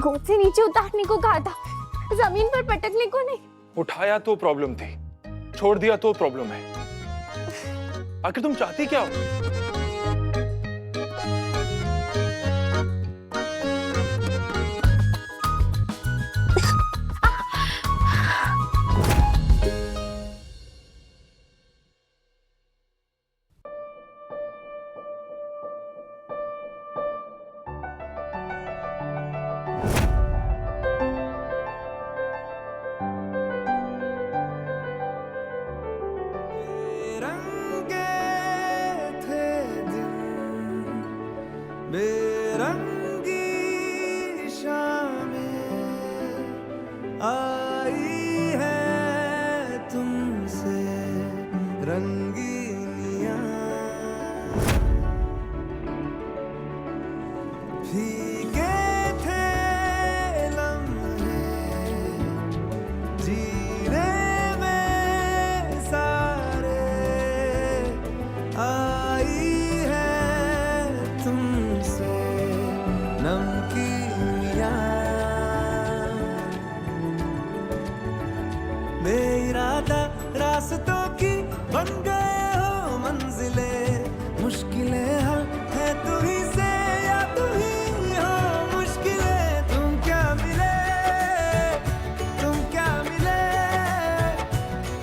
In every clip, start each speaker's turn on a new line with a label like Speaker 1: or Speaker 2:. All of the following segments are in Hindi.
Speaker 1: गोद से नीचे उतारने को कहा था, जमीन पर पटकने को नहीं।
Speaker 2: उठाया तो प्रॉब्लम थी, छोड़ दिया तो प्रॉब्लम है। आखिर तुम चाहती क्या हो?
Speaker 3: बेरंगी शामें आई है तुमसे रंगीनियां, फीके थे लम्हे जीने में सारे, आई है तुमसे नमकीनियां, बेइरादा रास्तों की बन गए हो मंजिले, मुश्किलें हल है तू ही से या तू ही हो मुश्किलें। तुम क्या मिले, तुम क्या मिले,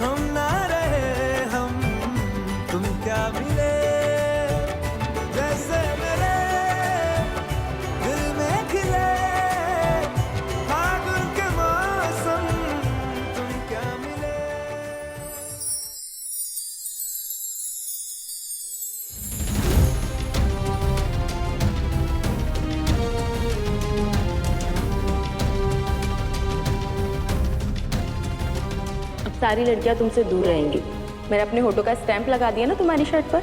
Speaker 3: हम ना रहे हम, तुम क्या मिले, जैसे मेरे दिल में खिले फागुन के मौसम, तुम क्या मिले।
Speaker 4: अब सारी लड़कियां तुमसे दूर रहेंगी। मैंने अपने होठों का स्टैंप लगा दिया ना तुम्हारी शर्ट पर।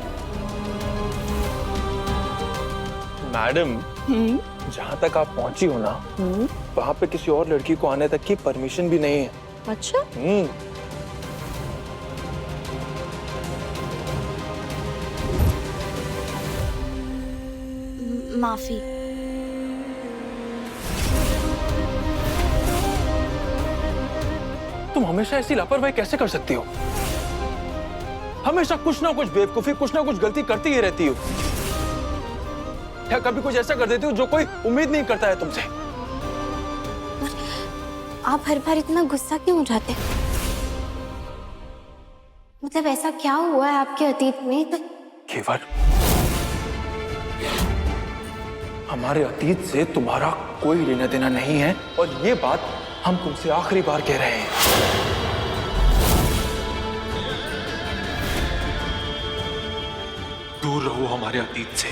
Speaker 2: मैडम, जहाँ तक आप पहुंची हो ना, वहाँ पे किसी और लड़की को आने तक की परमिशन भी नहीं है।
Speaker 4: अच्छा,
Speaker 1: माफी।
Speaker 2: तुम हमेशा ऐसी लापरवाही कैसे कर सकती हो? हमेशा कुछ ना कुछ बेवकूफी, कुछ ना कुछ गलती करती ही रहती हो, या कभी कुछ ऐसा कर देती हो जो कोई उम्मीद नहीं करता है तुमसे।
Speaker 1: आप हर बार इतना गुस्सा क्यों हो जाते हैं? मतलब ऐसा क्या हुआ है आपके अतीत में?
Speaker 2: केवल हमारे अतीत से तुम्हारा कोई लेना देना नहीं है, और ये बात हम तुमसे आखिरी बार कह रहे हैं। दूर रहो हमारे अतीत से।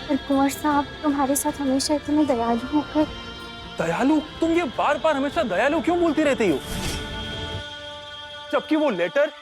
Speaker 1: पर कुंवर साहब, तुम्हारे साथ हमेशा इतने दयालु हो गए।
Speaker 2: दयालु? तुम ये बार बार हमेशा दयालु क्यों बोलती रहती हो, जबकि वो लेटर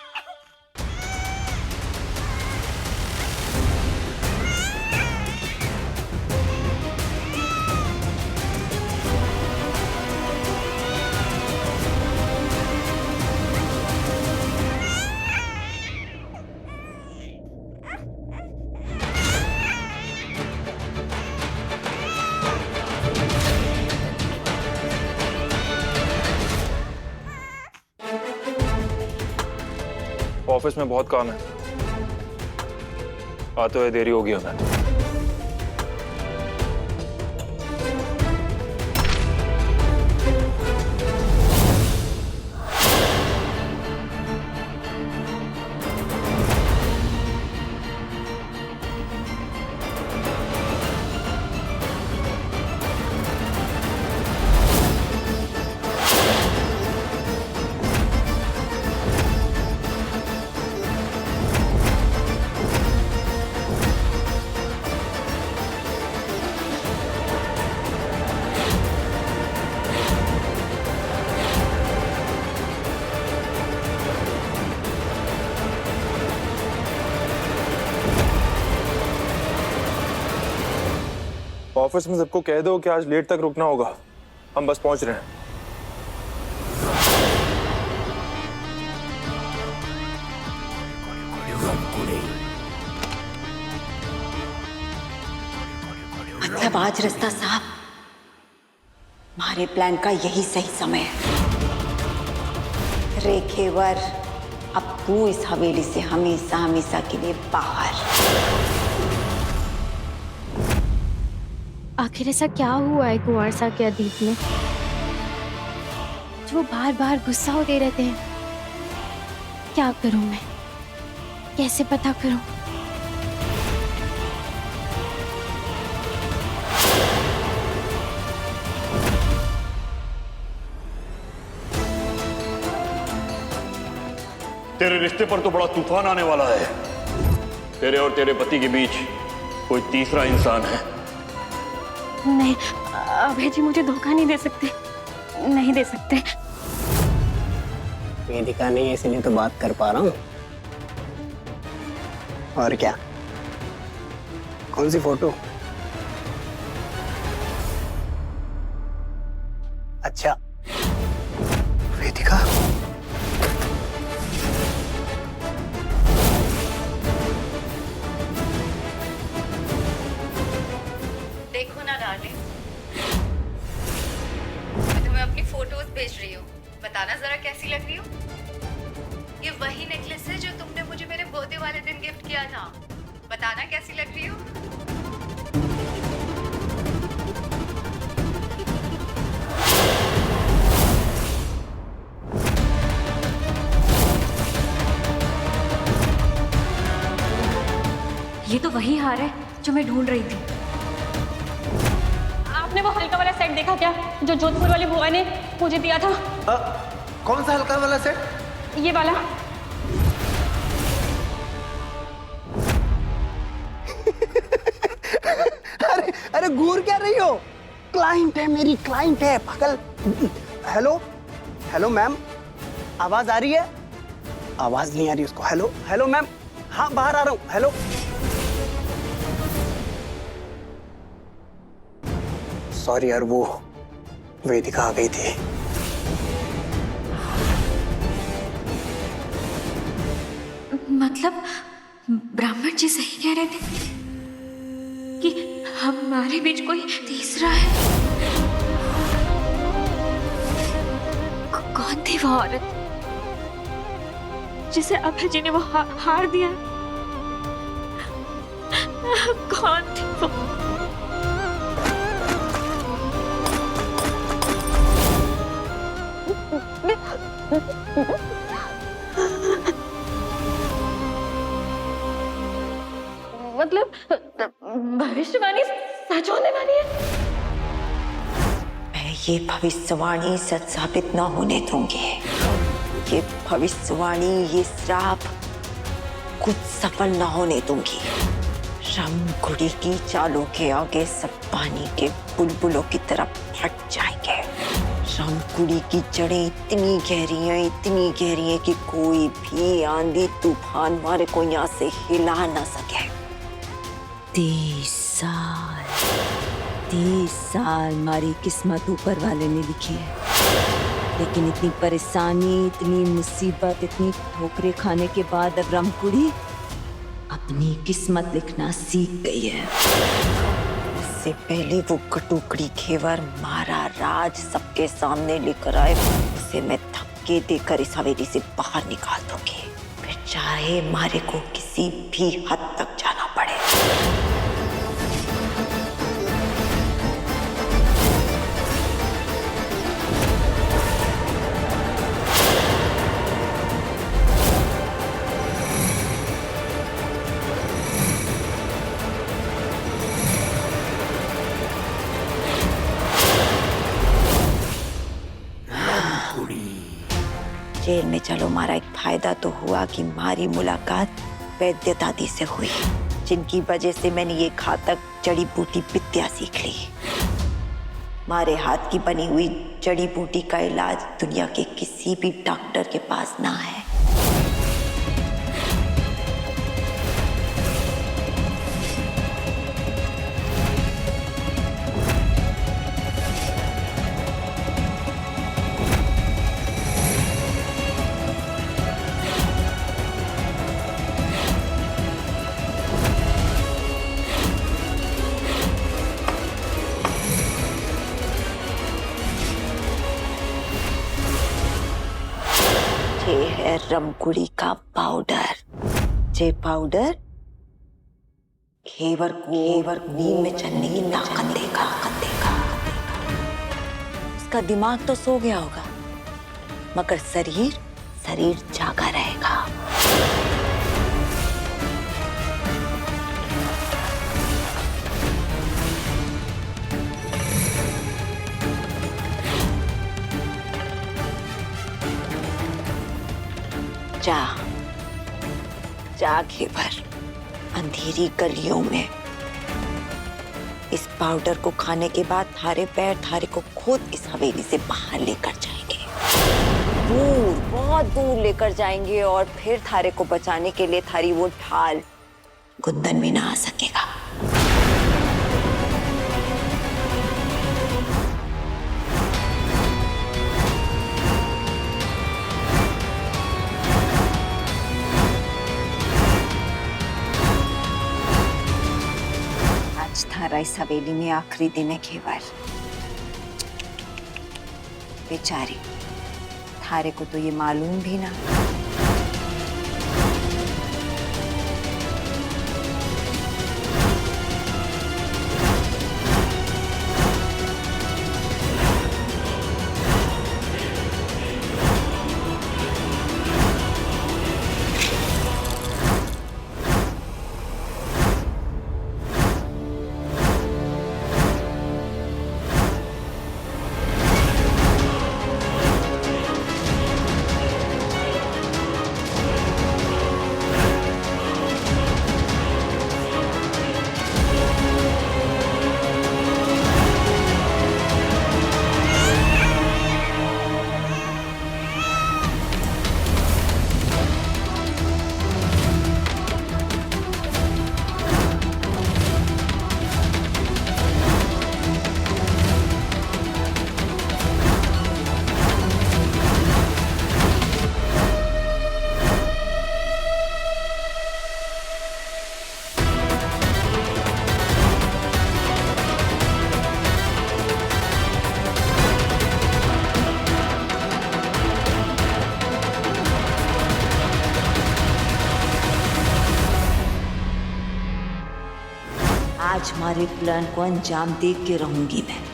Speaker 2: ऑफिस में बहुत काम है, आते हुए देरी होगी हमें। ऑफिस में सबको कह दो कि आज लेट तक रुकना होगा, हम बस पहुंच रहे हैं।
Speaker 4: मतलब आज रास्ता साफ।
Speaker 5: तुम्हारे प्लान का यही सही समय है। रेखेवर, अब तू इस हवेली से हमेशा हमेशा के लिए बाहर।
Speaker 1: आखिर ऐसा क्या हुआ है कुंवर साहब के अतीत में जो बार बार गुस्सा होते रहते हैं? क्या करूं मैं, कैसे पता करूं?
Speaker 6: तेरे रिश्ते पर तो बड़ा तूफान आने वाला है। तेरे और तेरे पति के बीच कोई तीसरा इंसान है।
Speaker 1: नहीं अभय जी, मुझे धोखा नहीं दे सकते, नहीं दे सकते।
Speaker 7: वेदिका नहीं है इसलिए तो बात कर पा रहा हूँ। और क्या? कौन सी फोटो? अच्छा, वेदिका।
Speaker 5: देखो ना डार्लिंग, मैं तुम्हें अपनी फोटोज भेज रही हूँ। बताना जरा कैसी लग रही हो। ये वही नेकलेस है जो तुमने मुझे मेरे बर्थडे वाले दिन गिफ्ट किया था। बताना कैसी लग रही हो।
Speaker 1: ये तो वही हार है जो मैं ढूंढ रही थी।
Speaker 8: आपने वो हल्का वाला सेट देखा क्या जो जोधपुर वाली बुआ ने मुझे दिया था?
Speaker 7: कौन सा हल्का वाला सेट?
Speaker 8: ये वाला।
Speaker 7: अरे अरे घूर क्या रही हो? क्लाइंट है, मेरी क्लाइंट है पागल। हेलो हेलो मैम, आवाज आ रही है? आवाज नहीं आ रही उसको। हेलो हेलो मैम, हाँ बाहर आ रहा हूँ। हेलो। सॉरी यार, वो वेदिका आ गई थी।
Speaker 1: मतलब ब्राह्मण जी सही कह रहे थे कि हमारे बीच कोई तीसरा है। कौन थी वो औरत जिसे अभय जी ने वो हार दिया? कौन थी वो?
Speaker 8: मतलब भविष्यवाणी सच होने वाली है?
Speaker 5: मैं ये भविष्यवाणी सच साबित न होने दूंगी। ये भविष्यवाणी, ये श्राप कुछ सफल न होने दूंगी। रामकुड़ी की चालों के आगे सब पानी के बुलबुलों की तरह फट जाएंगे। रामकुड़ी की जड़ें इतनी गहरी हैं कि कोई भी आंधी तूफान हमारे को यहाँ से हिला ना सके। 30 साल हमारी किस्मत ऊपर वाले ने लिखी है, लेकिन इतनी परेशानी, इतनी मुसीबत, इतनी ठोकरें खाने के बाद अब रामकुड़ी अपनी किस्मत लिखना सीख गई है। इससे पहले वो कटुकड़ी घेवर मारा राज सबके सामने लेकर आए, उसे मैं धक्के देकर इस हवेली से बाहर निकाल दूंगी, फिर चाहे मारे को किसी भी हद तक जाना पड़े। जेल में चलो मारा एक फायदा तो हुआ कि हमारी मुलाकात वैद्य दादी से हुई, जिनकी वजह से मैंने ये घातक जड़ी बूटी विद्या सीख ली। हमारे हाथ की बनी हुई जड़ी बूटी का इलाज दुनिया के किसी भी डॉक्टर के पास ना है। ये है रमकुड़ी का पाउडर। जे पाउडर घेवर को नींद में चलने की ताकत देगा। उसका दिमाग तो सो गया होगा, मगर शरीर जागा रहेगा। जा घेवर, अंधेरी गलियों में इस पाउडर को खाने के बाद थारे पैर थारे को खुद इस हवेली से बाहर लेकर जाएंगे, दूर, बहुत दूर लेकर जाएंगे, और फिर थारे को बचाने के लिए थारी वो ढाल गुंदन भी ना आ सकेगा। थारा इस हवेली में आखिरी दिन है घेवर। बेचारी, थारे को तो ये मालूम भी ना। आज हमारे प्लान को अंजाम देख के रहूंगी मैं।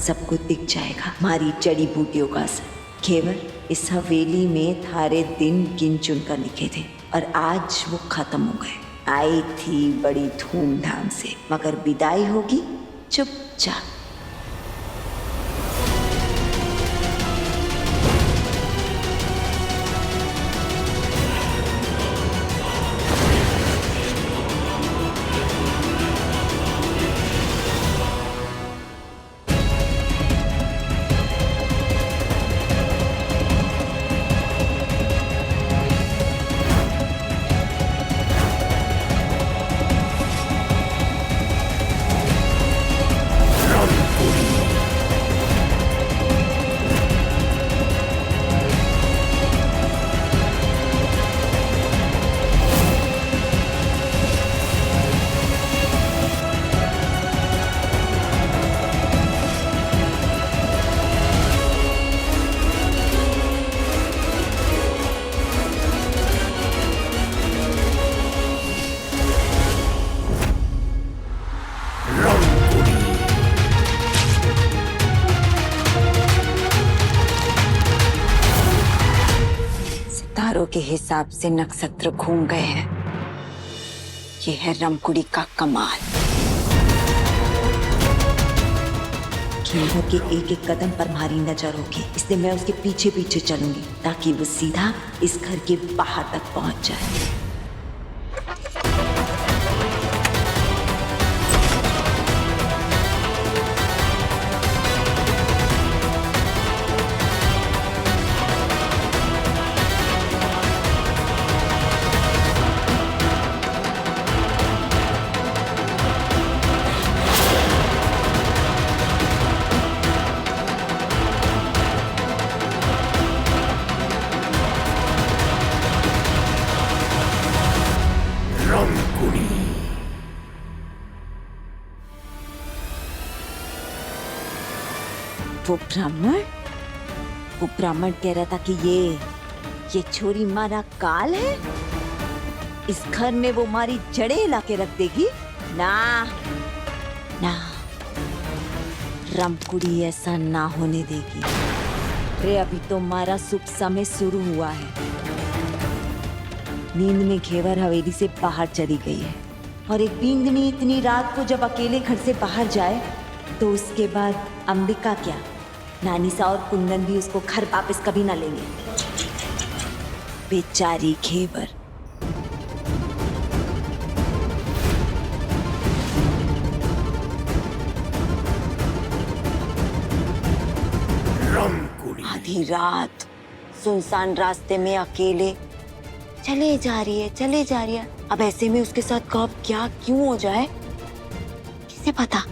Speaker 5: सबको दिख जाएगा हमारी जड़ी बूटियों का असर। घेवर, इस हवेली में थारे दिन गिन चुन कर लिखे थे और आज वो खत्म हो गए। आई थी बड़ी धूमधाम से, मगर विदाई होगी चुपचाप। हिसाब से नक्षत्र घूम गए हैं। ये है रमकुड़ी का कमाल। घेवर के एक एक कदम पर हमारी नजर होगी, इसलिए मैं उसके पीछे पीछे चलूंगी ताकि वो सीधा इस घर के बाहर तक पहुंच जाए। वो ब्राह्मण कह रहा था कि ये छोरी मारा काल है, इस घर में वो मारी जड़े हिला के रख देगी। ना ना, रमकुड़ी ऐसा ना होने देगी। रे अभी तो हमारा शुभ समय शुरू हुआ है। नींद में घेवर हवेली से बाहर चली गई है, और एक बींगनी इतनी रात को जब अकेले घर से बाहर जाए तो उसके बाद अंबिका क्या, नानीसा और कुंदन भी उसको घर वापस कभी ना लेंगे। बेचारी घेवर। आधी रात सुनसान रास्ते में अकेले चले जा रही है। अब ऐसे में उसके साथ कब क्या क्यों हो जाए किसे पता।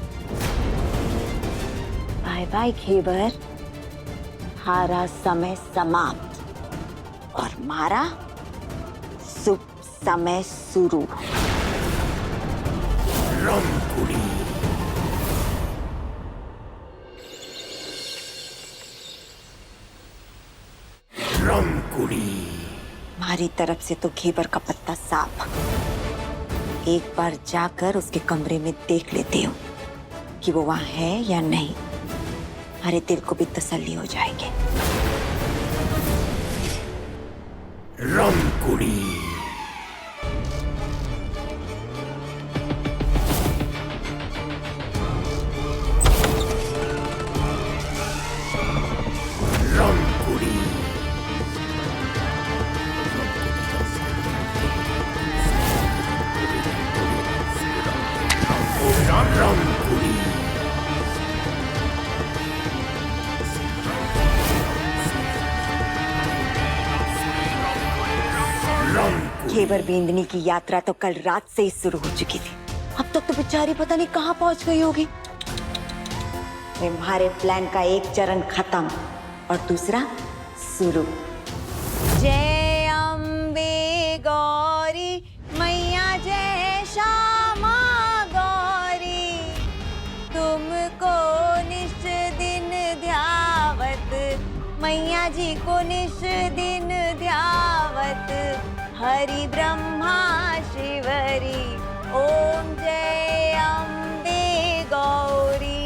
Speaker 5: बाय बाय घेवर, हारा समय समाप्त और मारा शुभ समय शुरू। हमारी तरफ से तो घेवर का पत्ता साफ। एक बार जाकर उसके कमरे में देख लेती हूँ कि वो वहां है या नहीं। हमारे दिल को भी तसल्ली हो जाएगी।
Speaker 3: रमकुड़ी।
Speaker 5: घेवर बींदनी की यात्रा तो कल रात से ही शुरू हो चुकी थी। अब तक तो बेचारी पता नहीं कहाँ पहुंच गई होगी। हमारे प्लान का एक चरण खत्म और दूसरा शुरू। जय अम्बे गौरी मैया, जय श्यामा गौरी, तुमको निश दिन ध्यावत, मैया जी को निश दिन ध्यावत, हरि ब्रह्मा शिवरी, ओम जय अम्बे गौरी।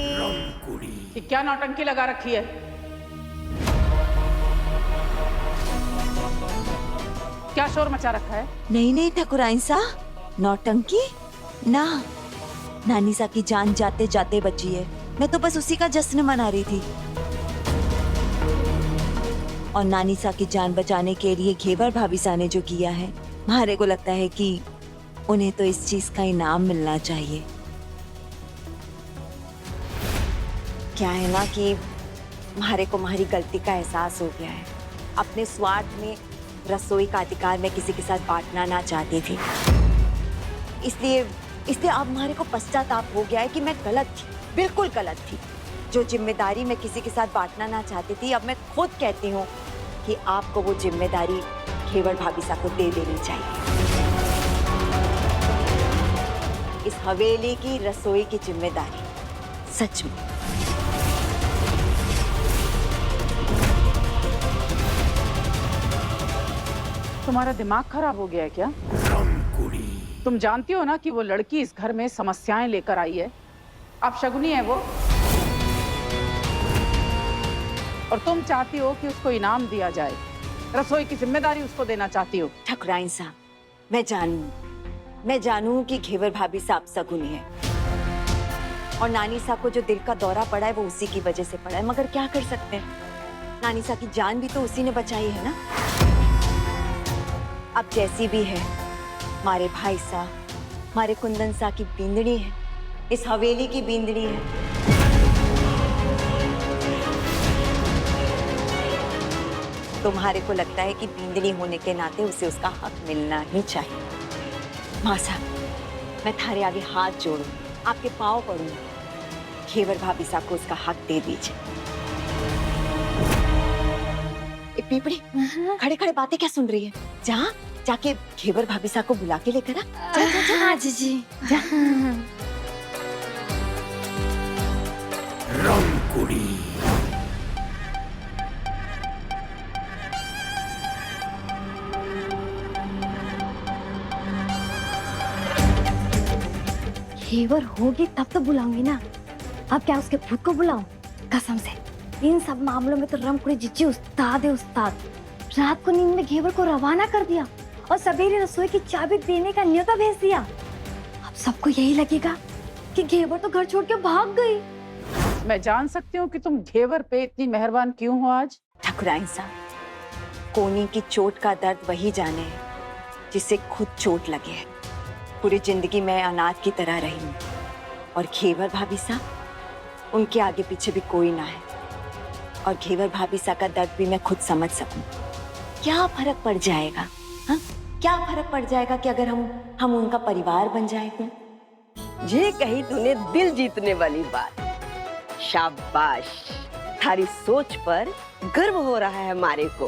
Speaker 9: ये क्या नौटंकी लगा रखी है? क्या शोर मचा रखा है?
Speaker 5: नहीं ठाकुराइन सा, नौटंकी ना, नानीसा की जान जाते जाते बची है। मैं तो बस उसी का जश्न मना रही थी। और नानीसा की जान बचाने के लिए घेवर भाभी सा ने जो किया है, हमारे को लगता है कि उन्हें तो इस चीज का इनाम मिलना चाहिए। क्या है ना कि हमारे को हमारी गलती का एहसास हो गया है। अपने स्वार्थ में रसोई का अधिकार मैं किसी के साथ बांटना ना चाहती थी, इसलिए अब हमारे को पश्चाताप हो गया है कि मैं गलत थी, बिल्कुल गलत थी। जो जिम्मेदारी मैं किसी के साथ बांटना ना चाहती थी, अब मैं खुद कहती हूँ कि आपको वो जिम्मेदारी घेवर भाभी साहब को दे देनी चाहिए। इस हवेली की रसोई की जिम्मेदारी, सच में।
Speaker 9: तुम्हारा दिमाग खराब हो गया है क्या? तुम जानती हो ना कि वो लड़की इस घर में समस्याएं लेकर आई है। अब शगुनी है वो, और तुम चाहती हो कि उसको इनाम दिया जाए रसोई की जिम्मेदारी उसको देना चाहती हो।
Speaker 5: ठकुराइन साहब, मैं जानूं कि घेवर भाभी साहब सगुनी है और नानी साहब को जो दिल का दौरा पड़ा है वो उसी की वजह से पड़ा है, मगर क्या कर सकते हैं, नानी साहब की जान भी तो उसी ने बचाई है ना। अब जैसी भी है, हमारे भाई साहब, हमारे कुंदन साहब की बींदड़ी है, इस हवेली की बींदड़ी है। तुम्हारे को लगता है कि बींदड़ी होने के नाते उसे उसका हक मिलना ही चाहिए। माँ साहब, मैं थारे आगे हाथ जोड़ूं, आपके पाँव पड़ूं, घेवर भाभी साहब को उसका हक दे दीजिए। पीपड़ी, खड़े खड़े बातें क्या सुन रही है? जाके घेवर भाभी साहब को बुला के लेकर आ।
Speaker 1: हाँ जी।
Speaker 3: रंगकुड़ी।
Speaker 10: घेवर होगी तब तो बुलाऊंगी ना, अब क्या उसके खुद को बुलाऊं? कसम से इन सब मामलों में तो रंगकुड़ी जीजी उस्ताद है, उस्ताद। रात को नींद में घेवर को रवाना कर दिया और सवेरे रसोई की चाबी देने का न्योता भेज दिया। अब सबको यही लगेगा कि घेवर तो घर छोड़ के भाग गई।
Speaker 9: मैं जान सकती हूँ कि तुम घेवर पे इतनी मेहरबान क्यों हो आज?
Speaker 5: ठकुराइन साहब, कोनी की चोट का दर्द वही जाने है जिसे खुद चोट लगे है। पूरी जिंदगी मैं अनाथ की तरह रही हूँ और घेवर भाभी साहब, उनके आगे पीछे भी कोई ना है, और घेवर भाभी साहब का दर्द भी मैं खुद समझ सकूं। क्या फर्क पड़ जाएगा? हाँ, क्या फर्क पड़ जाएगा कि अगर हम उनका परिवार बन जाए तो?
Speaker 11: ये कही तूने दिल जीतने वाली बात। शाबाश, थारी सोच पर गर्व हो रहा है हमारे को।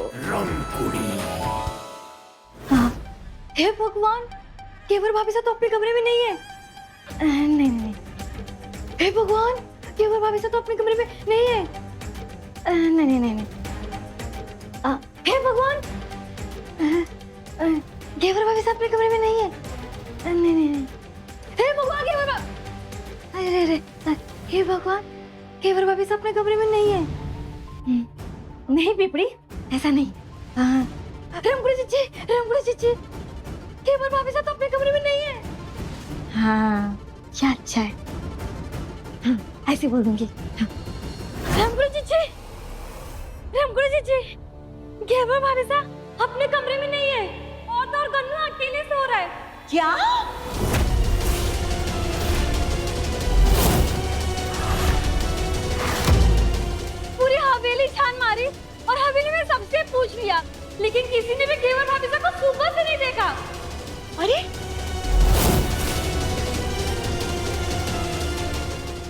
Speaker 10: हे भगवान, घेवर भाभी साहब तो अपने कमरे में नहीं है। नहीं। हे भगवान, घेवर भाभी साहब तो अपने कमरे में नहीं है। नहीं। हे भगवान, घेवर भाभी साहब अपने कमरे में नहीं है। नहीं। हे भगवान, अरे हे भगवान, घेवर भाभी साहब अपने कमरे में नहीं है। नहीं पीपड़ी, ऐसा नहीं। रंगकुड़ी जीजी, घेवर भाभी साहब तो अपने कमरे में नहीं है। हाँ, क्या अच्छा है। ऐसे बोल दूंगी। रंगकुड़ी जीजी, घेवर भाभी साहब अपने कमरे में नहीं है और तो और गन्नू अकेले सो रहा है।
Speaker 5: क्या?
Speaker 10: पूरी हवेली छान मारी और हवेली में सबसे पूछ लिया, लेकिन किसी ने भी घेवर भाभी साहब को सुबह से नहीं देखा।
Speaker 5: अरे,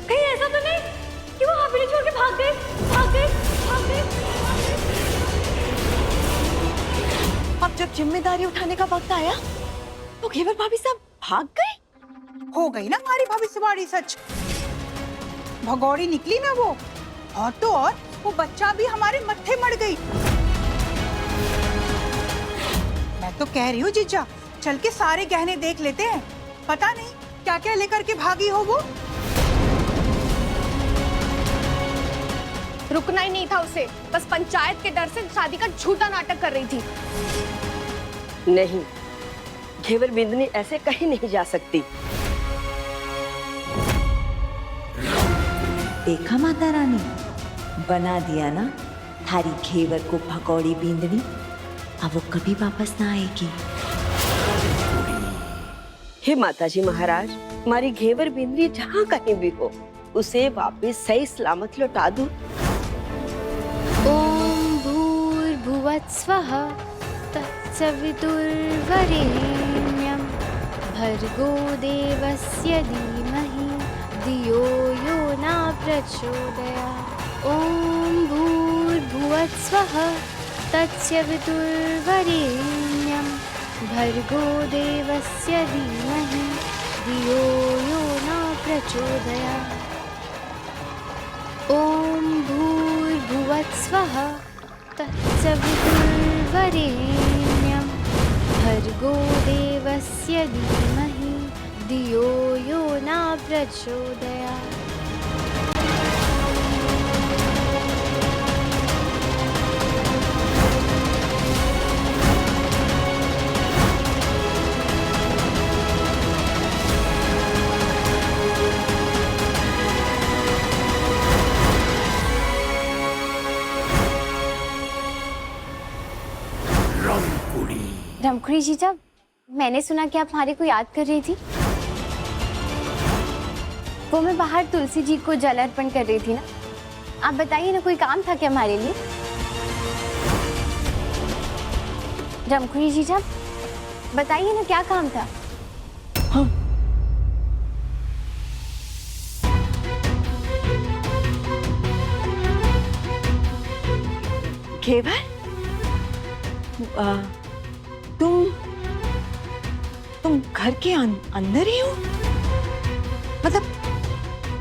Speaker 10: कहीं ऐसा तो नहीं कि वो हवेली छोड़ के भाग गए?
Speaker 5: अब जब जिम्मेदारी उठाने का वक्त आया तो घेवर भाभी साहब भाग गए।
Speaker 12: हो गई ना हमारी भाभी से बड़ी सच। भगौड़ी निकली ना वो, और तो और वो बच्चा भी हमारे मत्थे मर गई। मैं तो कह रही हूँ जीजा, चल के सारे गहने देख लेते हैं, पता नहीं क्या क्या लेकर के भागी हो वो।
Speaker 8: रुकना ही नहीं था उसे, बस पंचायत के डर से शादी का झूठा नाटक कर रही थी।
Speaker 11: नहीं, घेवर बिंदनी ऐसे कहीं नहीं जा सकती।
Speaker 5: देखा माता रानी, बना दिया ना थारी घेवर को भगौड़ी बींदनी। अब वो कभी वापस ना आएगी।
Speaker 11: हे माताजी महाराज, हमारी घेवर बिंदनी जहाँ कहीं भी हो, उसे वापस सही सलामत लौटा दो।
Speaker 10: ओम भूर्भुवस्वः तत्सवितुर्वरेण्यं भर्गो देवस्य धीमहि धियो यो न प्रचोदयात्। ओम भूर्भुवस्वः तत्सवितुर्वरेण्यं भर्गो देवस्य धीमहि धियो यो न प्रचोदयात्। ओम भूर्भुवस्वः तत्सवितुर्वरेण्यं भर्गो देवस्य धीमहि धियो यो न प्रचोदयात्। जमखुड़ी जीजा, मैंने सुना कि आप हमारे को याद कर रही थी। वो मैं बाहर तुलसी जी को जल अर्पण कर रही थी ना। आप बताइए ना, कोई काम था क्या हमारे लिए? जमखुड़ी जीजा, बताइए ना क्या काम था?
Speaker 5: हाँ। घेवर, तुम घर के अंदर ही हो? मतलब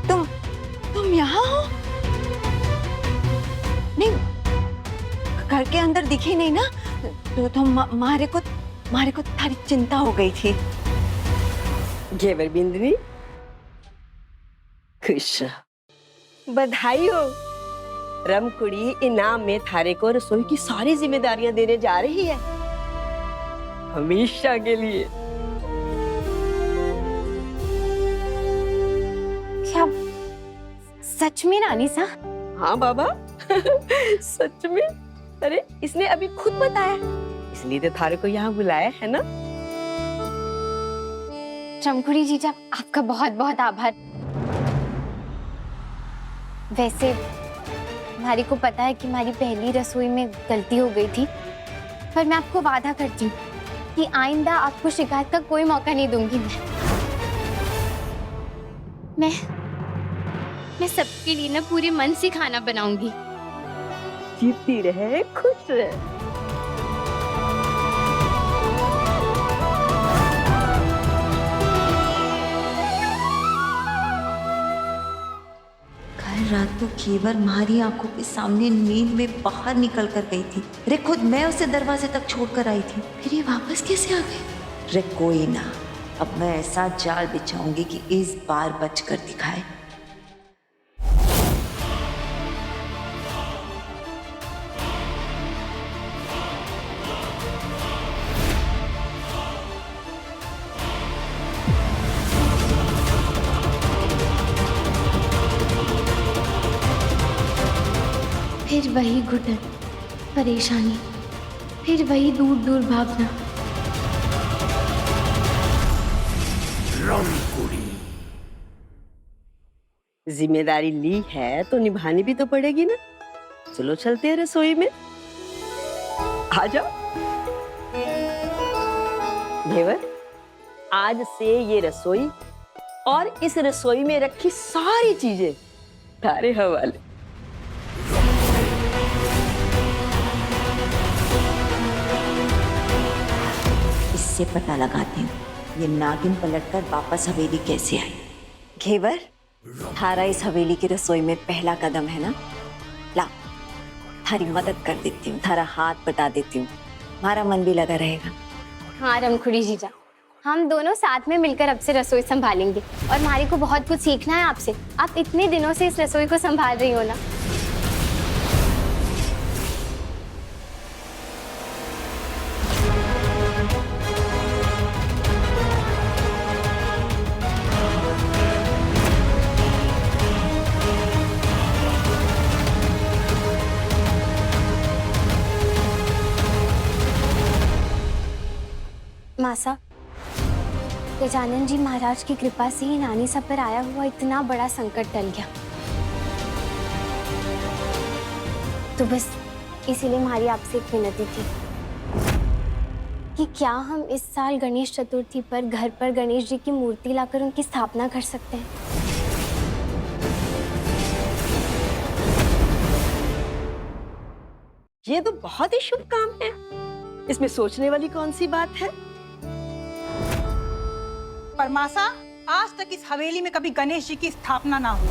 Speaker 5: तुम यहाँ हो? नहीं, घर के अंदर दिखी नहीं ना, तो मारे को थारी चिंता हो गई थी।
Speaker 11: घेवर बिंदनी, खुश बधाई हो। रमकुड़ी इनाम में थारे को रसोई की सारी जिम्मेदारियां देने जा रही है, हमेशा के लिए।
Speaker 10: क्या सच में नानी सा?
Speaker 11: हाँ बाबा सच में। अरे इसने अभी खुद बताया, इसलिए तो थारे को यहाँ बुलाया है ना।
Speaker 10: जमखुड़ी जीजा, आपका बहुत बहुत आभार। वैसे हमारी को पता है कि हमारी पहली रसोई में गलती हो गई थी, पर मैं आपको वादा करती हूँ कि आइंदा आपको शिकायत का कोई मौका नहीं दूंगी। मैं सबके लिए ना पूरे मन से खाना बनाऊंगी।
Speaker 11: जीती रहे, खुश रहे।
Speaker 5: कल रात तो घेवर हमारी आंखों के सामने नींद में बाहर निकल कर गई थी। रे खुद मैं उसे दरवाजे तक छोड़ कर आई थी, फिर ये वापस कैसे आ गई? रे कोई ना, अब मैं ऐसा जाल बिछाऊंगी कि इस बार बच कर दिखाए।
Speaker 10: फिर वही घुटन, परेशानी, फिर वही दूर दूर भावना।
Speaker 11: जिम्मेदारी ली है तो निभानी भी तो पड़ेगी ना। चलो चलते हैं रसोई में, आ जाओ। घेवर, आज से ये रसोई और इस रसोई में रखी सारी चीजें तारे हवाले।
Speaker 5: इससे पता लगाती हूँ ये नागिन पलटकर वापस हवेली कैसे आई। घेवर, थारा इस हवेली की रसोई में पहला कदम है ना। ला, थारी मदद कर देती हूँ, थारा हाथ बटा देती हूँ, हमारा मन भी लगा रहेगा।
Speaker 10: हाँ रमखुड़ी जीजा, हम दोनों साथ में मिलकर अब से रसोई संभालेंगे। और हमारी को बहुत कुछ सीखना है आपसे। आप इतने दिनों से इस रसोई को संभाल रही हो ना। मासा, गजानन जी महाराज की कृपा से ही नानी सब पर आया हुआ इतना बड़ा संकट टल गया। तो बस इसीलिए हमारी आपसे एक विनती थी कि क्या हम इस साल गणेश चतुर्थी पर घर पर गणेश जी की मूर्ति लाकर उनकी स्थापना कर सकते हैं।
Speaker 11: ये तो बहुत ही शुभ काम है, इसमें सोचने वाली कौन सी बात है।
Speaker 12: पर मासा, आज तक इस हवेली में कभी गणेश जी की स्थापना ना हुई।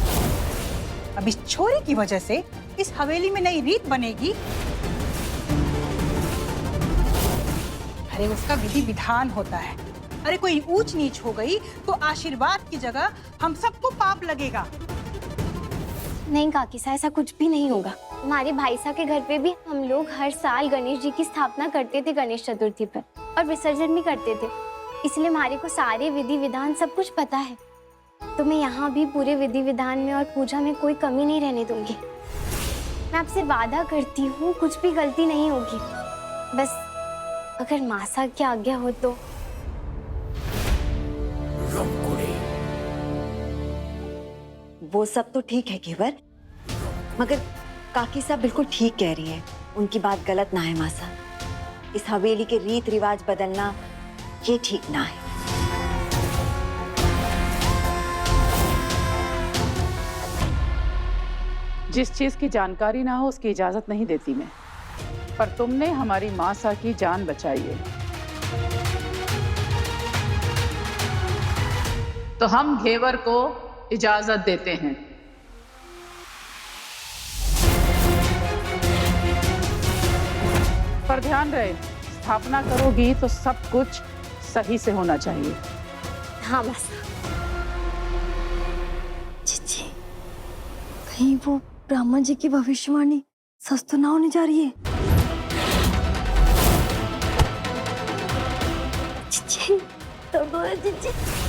Speaker 12: अब इस छोरे की वजह से इस हवेली में नई रीत बनेगी। अरे उसका विधि विधान होता है। अरे कोई ऊंच नीच हो गई तो आशीर्वाद की जगह हम सबको पाप लगेगा।
Speaker 10: नहीं काकी सा, ऐसा कुछ भी नहीं होगा। हमारे भाई साहब के घर पे भी हम लोग हर साल गणेश जी की स्थापना करते थे गणेश चतुर्थी पर, और विसर्जन भी करते थे। इसलिए हमारे को सारे विधि विधान सब कुछ पता है। तो मैं यहाँ भी पूरे विधि विधान में और पूजा में कोई कमी नहीं रहने दूंगी। मैं आपसे वादा करती हूँ कुछ भी गलती नहीं होगी। बस अगर मासा की आज्ञा हो तो।
Speaker 5: वो सब तो ठीक है घेवर, मगर काकी साहब बिल्कुल ठीक कह रही है, उनकी बात गलत ना है मासा। इस हवेली के रीत रिवाज बदलना ये ठीक ना है।
Speaker 9: जिस चीज की जानकारी ना हो उसकी इजाजत नहीं देती मैं, पर तुमने हमारी मासा की जान बचाई है, तो हम घेवर को इजाजत देते हैं। पर ध्यान रहे, स्थापना करोगी तो सब कुछ सही से होना चाहिए।
Speaker 10: हाँ मासा। जीजी, कहीं वो ब्राह्मण जी की भविष्यवाणी सच तो ना होने जा रही है? जीजी, तो बोलो जीजी।